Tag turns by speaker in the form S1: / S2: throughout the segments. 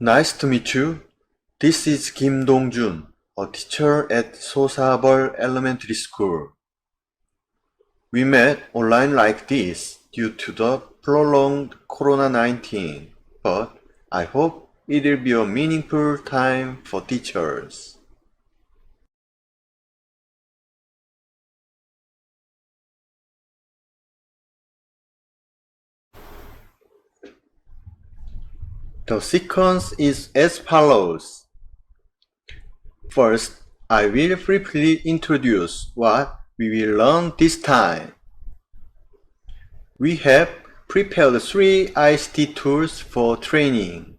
S1: Nice to meet you. This is Kim Dong-Joon, a teacher at Sosabol Elementary School. We met online like this due to the prolonged Corona-19, but I hope it will be a meaningful time for teachers. The sequence is as follows. First, I will briefly introduce what we will learn this time. We have prepared 3 ICT tools for training.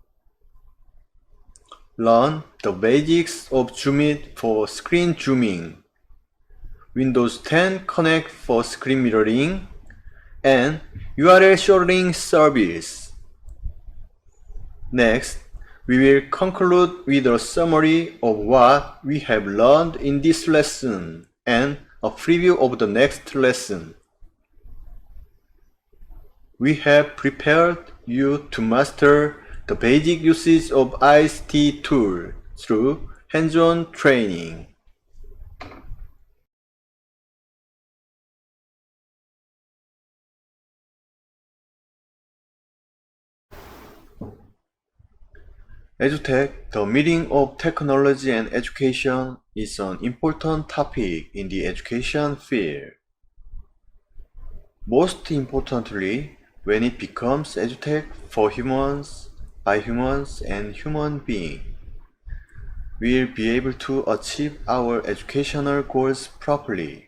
S1: Learn the basics of ZoomIt for screen zooming, Windows 10 Connect for screen mirroring, and URL shortening service. Next, we will conclude with a summary of what we have learned in this lesson and a preview of the next lesson. We have prepared you to master the basic usage of ICT tool through hands-on training. EduTech, the meeting of technology and education, is an important topic in the education field. Most importantly, when it becomes EduTech for humans, by humans, and human beings, we'll be able to achieve our educational goals properly.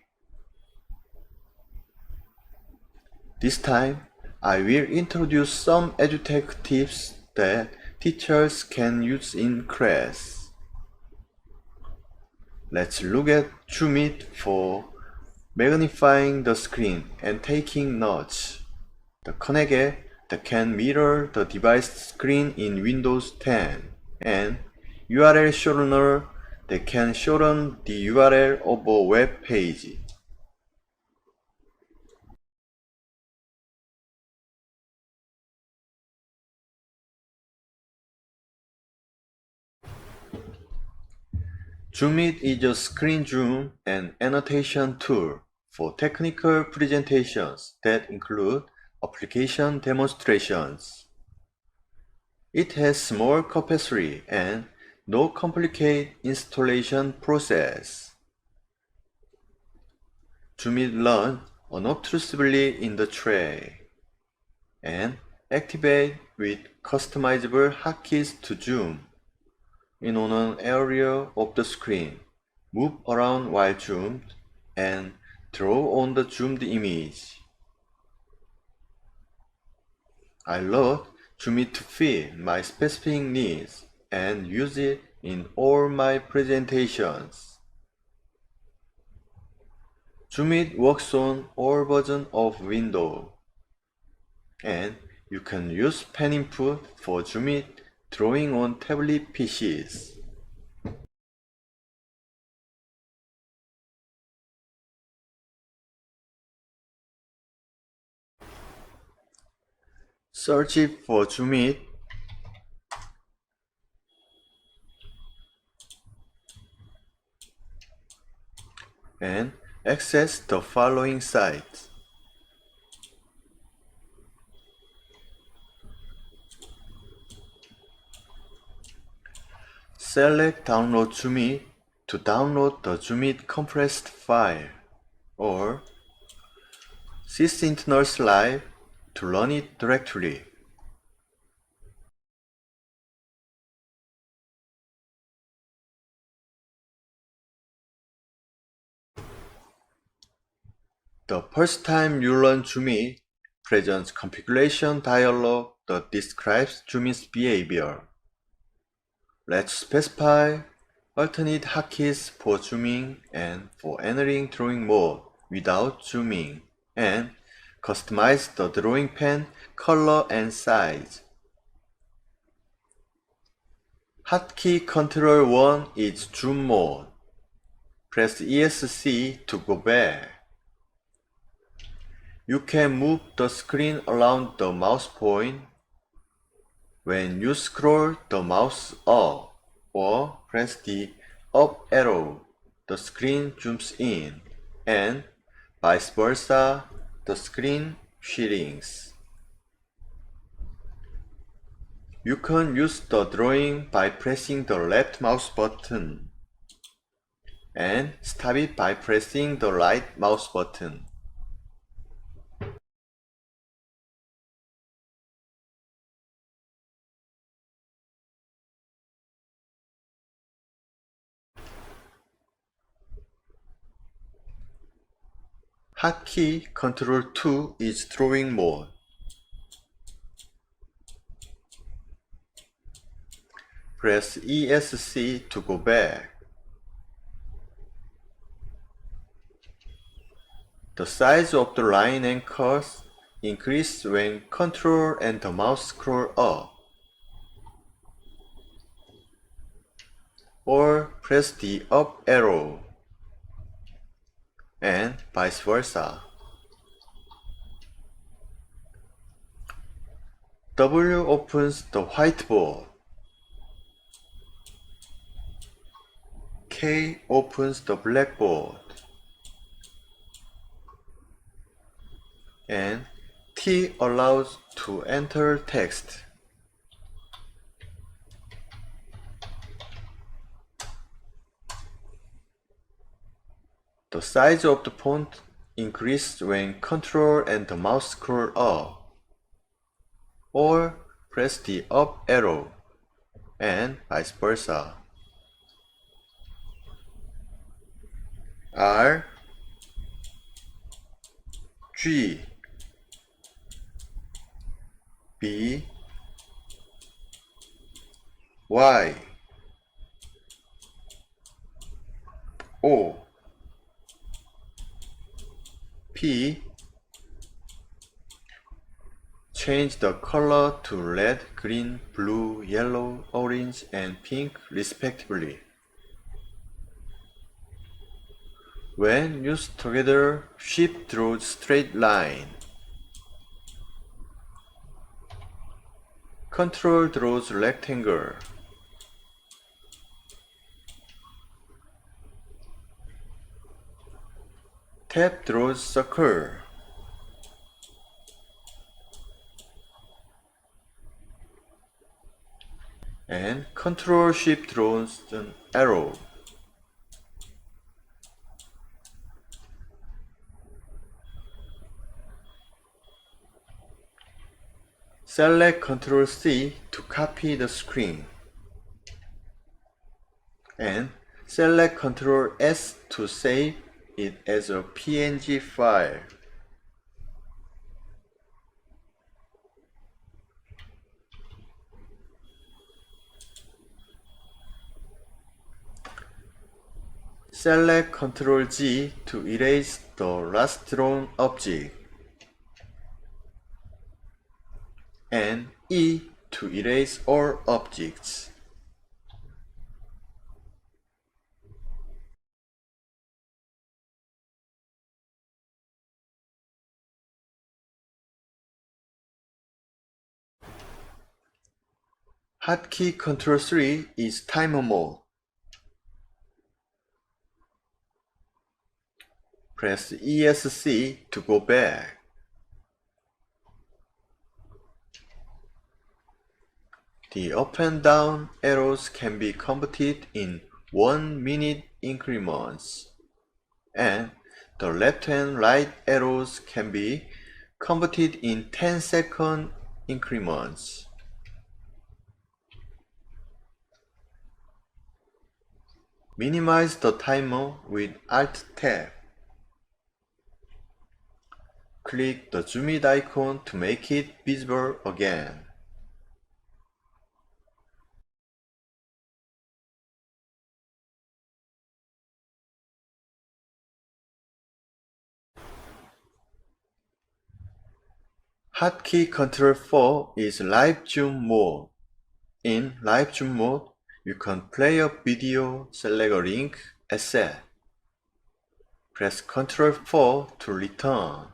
S1: This time, I will introduce some EduTech tips that teachers can use in class. Let's look at ZoomIt for magnifying the screen and taking notes. The Connect app that can mirror the device screen in Windows 10, and URL shortener that can shorten the URL of a web page. ZoomIt is a screen zoom and annotation tool for technical presentations that include application demonstrations. It has small capacity and no complicated installation process. ZoomIt runs unobtrusively in the tray and activate with customizable hotkeys to zoom in on an area of the screen, move around while zoomed, and draw on the zoomed image. I love ZoomIt to fit my specific needs and use it in all my presentations. ZoomIt works on all versions of Windows, and you can use pen input for ZoomIt drawing on tablet PCs. Search it for ZoomIt and access the following sites. Select Download ZoomIt to download the ZoomIt compressed file, or Sys Live to run it directly. The first time you run ZoomIt presents configuration dialog that describes ZoomIt's behavior. Let's specify alternate hotkeys for zooming and for entering drawing mode without zooming, and customize the drawing pen color and size. Hotkey Control 1 is zoom mode. Press ESC to go back. You can move the screen around the mouse point. When you scroll the mouse up or press the up arrow, the screen zooms in, and vice versa, the screen shrinks. You can use the drawing by pressing the left mouse button and stop it by pressing the right mouse button. Hotkey Control 2 is drawing mode. Press ESC to go back. The size of the line and curves increase when Control and the mouse scroll up, or press the up arrow, and vice versa. W opens the whiteboard. K opens the blackboard. And T allows to enter text. The size of the font increases when Control and the mouse scroll up, or press the up arrow, and vice versa. R, G, B, Y, O, P. Change the color to red, green, blue, yellow, orange, and pink respectively. When used together, Shift draws straight line. Control draws rectangle. Tab draws circle. And Control Shift draws an arrow. Select Ctrl C to copy the screen, and select Ctrl S to save it as a PNG file. Select Ctrl G to erase the last drawn object, and E to erase all objects. Hotkey Control 3 is timer mode. Press ESC to go back. The up and down arrows can be converted in 1-minute increments, and the left and right arrows can be converted in 10-second increments. Minimize the timer with Alt-Tab. Click the ZoomIt icon to make it visible again. Hotkey Control 4 is Live Zoom mode. In Live Zoom mode, you can play a video, select a link, etc. Press Ctrl 4 to return.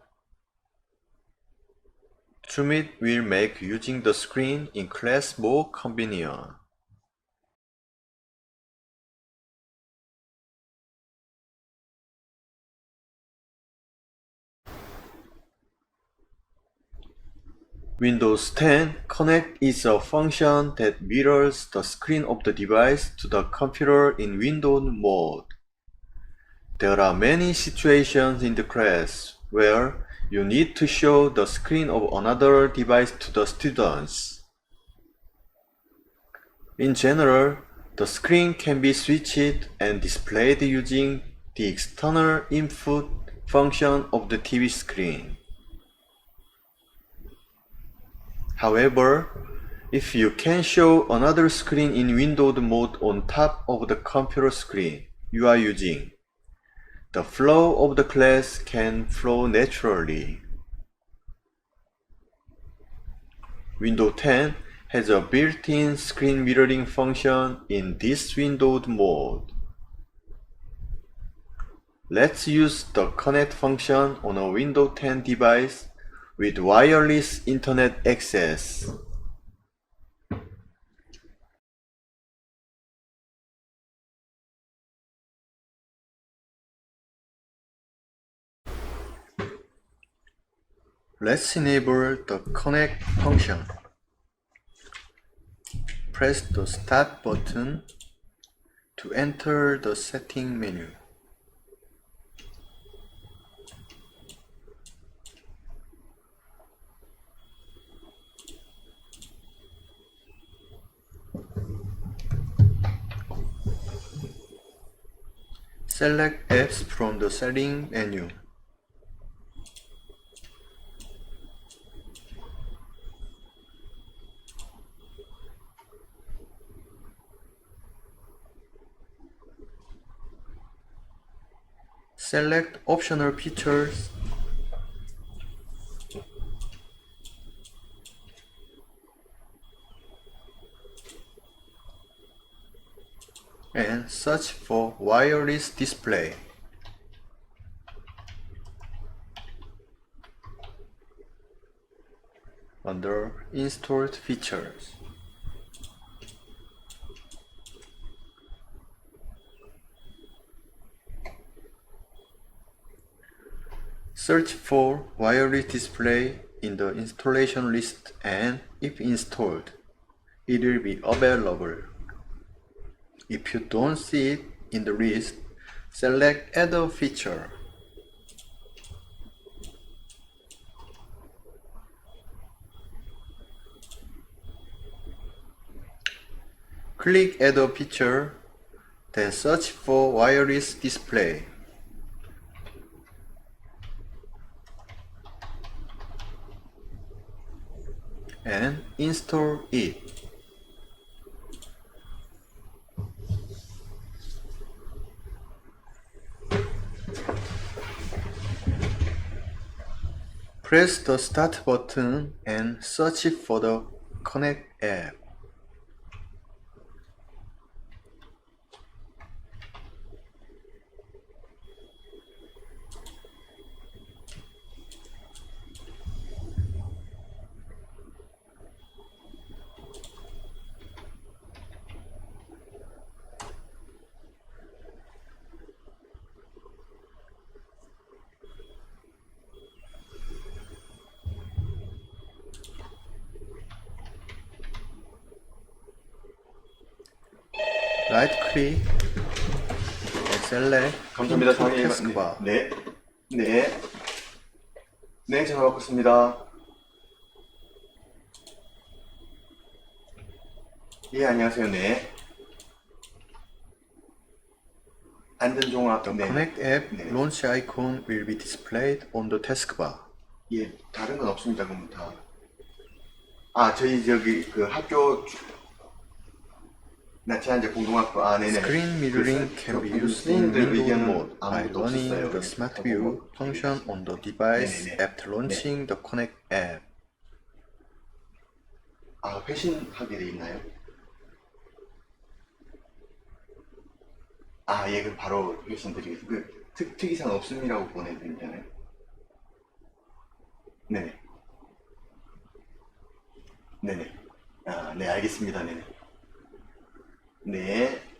S1: ZoomIt will make using the screen in class more convenient. Windows 10 Connect is a function that mirrors the screen of the device to the computer in windowed mode. There are many situations in the class where you need to show the screen of another device to the students. In general, the screen can be switched and displayed using the external input function of the TV screen. However, if you can show another screen in windowed mode on top of the computer screen you are using, the flow of the class can flow naturally. Windows 10 has a built-in screen mirroring function in this windowed mode. Let's use the connect function on a Windows 10 device with wireless internet access. Let's enable the connect function. Press the start button to enter the setting menu. Select apps from the setting menu. Select optional features and search for wireless display. Under installed features. Search for wireless display in the installation list and if installed, it will be available. If you don't see it in the list, select Add a feature. Click Add a feature, then search for wireless display. And install it. Press the start button and search for the Connect app. Right click and select
S2: 감사합니다,
S1: Input
S2: 장님.
S1: taskbar.
S2: 네, 전화 받겠습니다. 예, 안녕하세요. 네. 안전종합.
S1: The
S2: 네.
S1: Connect app
S2: 네.
S1: launch icon will be displayed on the taskbar.
S2: 예, 다른 건 없습니다. 그럼 다. 아, 저희 저기 그 학교 나치한제 공동학부 네네.
S1: Screen mirroring can be used in
S2: 선생님들
S1: window
S2: 의견은
S1: mode by
S2: 아무것도
S1: running
S2: 없었어요.
S1: the Smart View function on the device
S2: 네네네.
S1: after launching the Connect app.
S2: 아, 회신하게 돼 있나요? 아, 예, 그럼 바로 회신드리겠습니다. 특이사항 없음이라고 보내드리잖아요. 네. 네네. 아, 네, 알겠습니다. 네네. 네.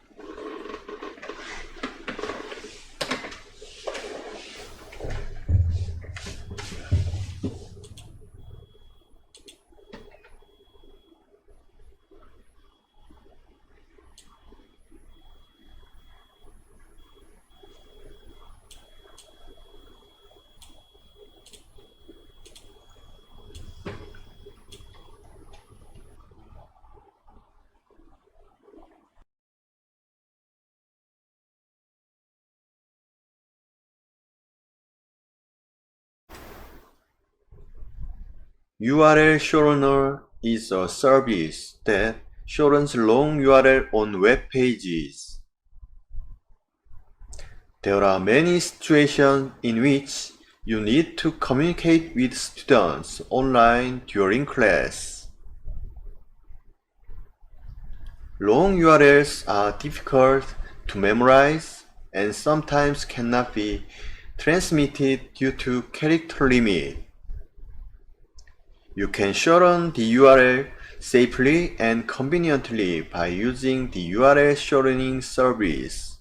S1: URL Shortner is a service that shortens long URL on web pages. There are many situations in which you need to communicate with students online during class. Long URLs are difficult to memorize and sometimes cannot be transmitted due to character limit. You can shorten the URL safely and conveniently by using the URL shortening service.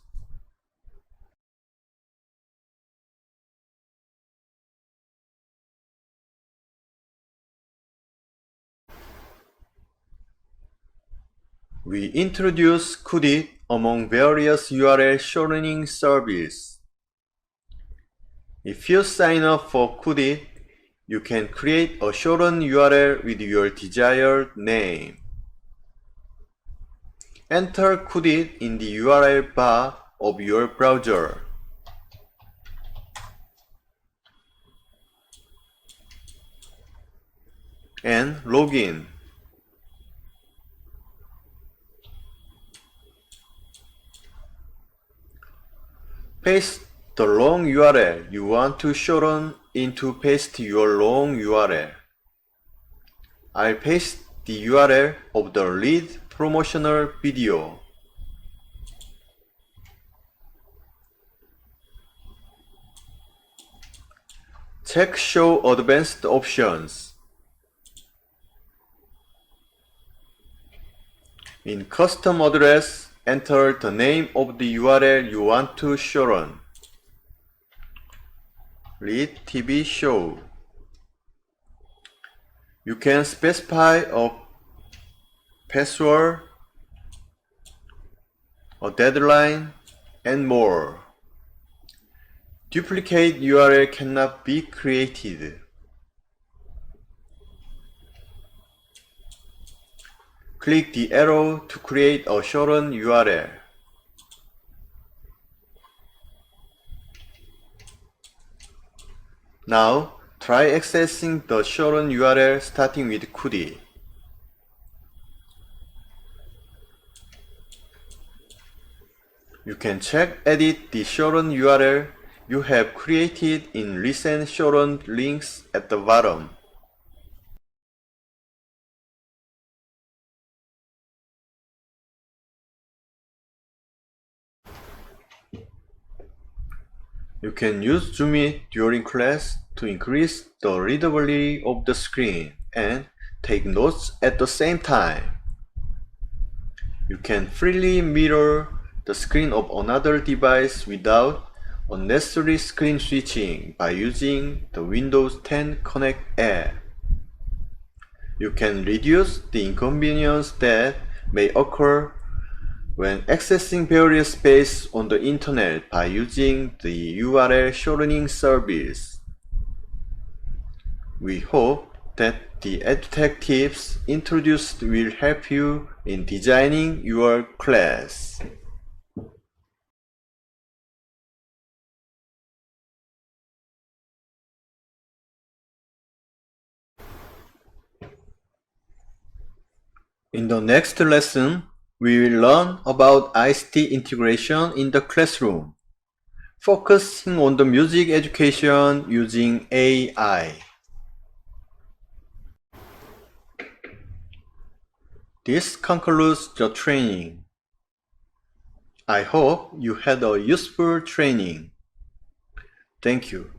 S1: We introduce Qt among various URL shortening services. If you sign up for Qt, you can create a shortened URL with your desired name. Enter Qt in the URL bar of your browser. And log in. Paste the long URL you want to shorten into paste your long URL. I'll paste the URL of the lead promotional video. Check Show Advanced Options. In Custom Address, enter the name of the URL you want to shorten. Lead TV Show. You can specify a password, a deadline, and more. Duplicate URL cannot be created. Click the arrow to create a shortened URL. Now, try accessing the shortened URL starting with Qt. You can check edit the shortened URL you have created in recent shortened links at the bottom. You can use ZoomIt during class to increase the readability of the screen and take notes at the same time. You can freely mirror the screen of another device without unnecessary screen switching by using the Windows 10 Connect app. You can reduce the inconvenience that may occur when accessing various space on the internet by using the URL shortening service. We hope that the EdTech tips introduced will help you in designing your class. In the next lesson, we will learn about ICT integration in the classroom, focusing on the music education using AI. This concludes the training. I hope you had a useful training. Thank you.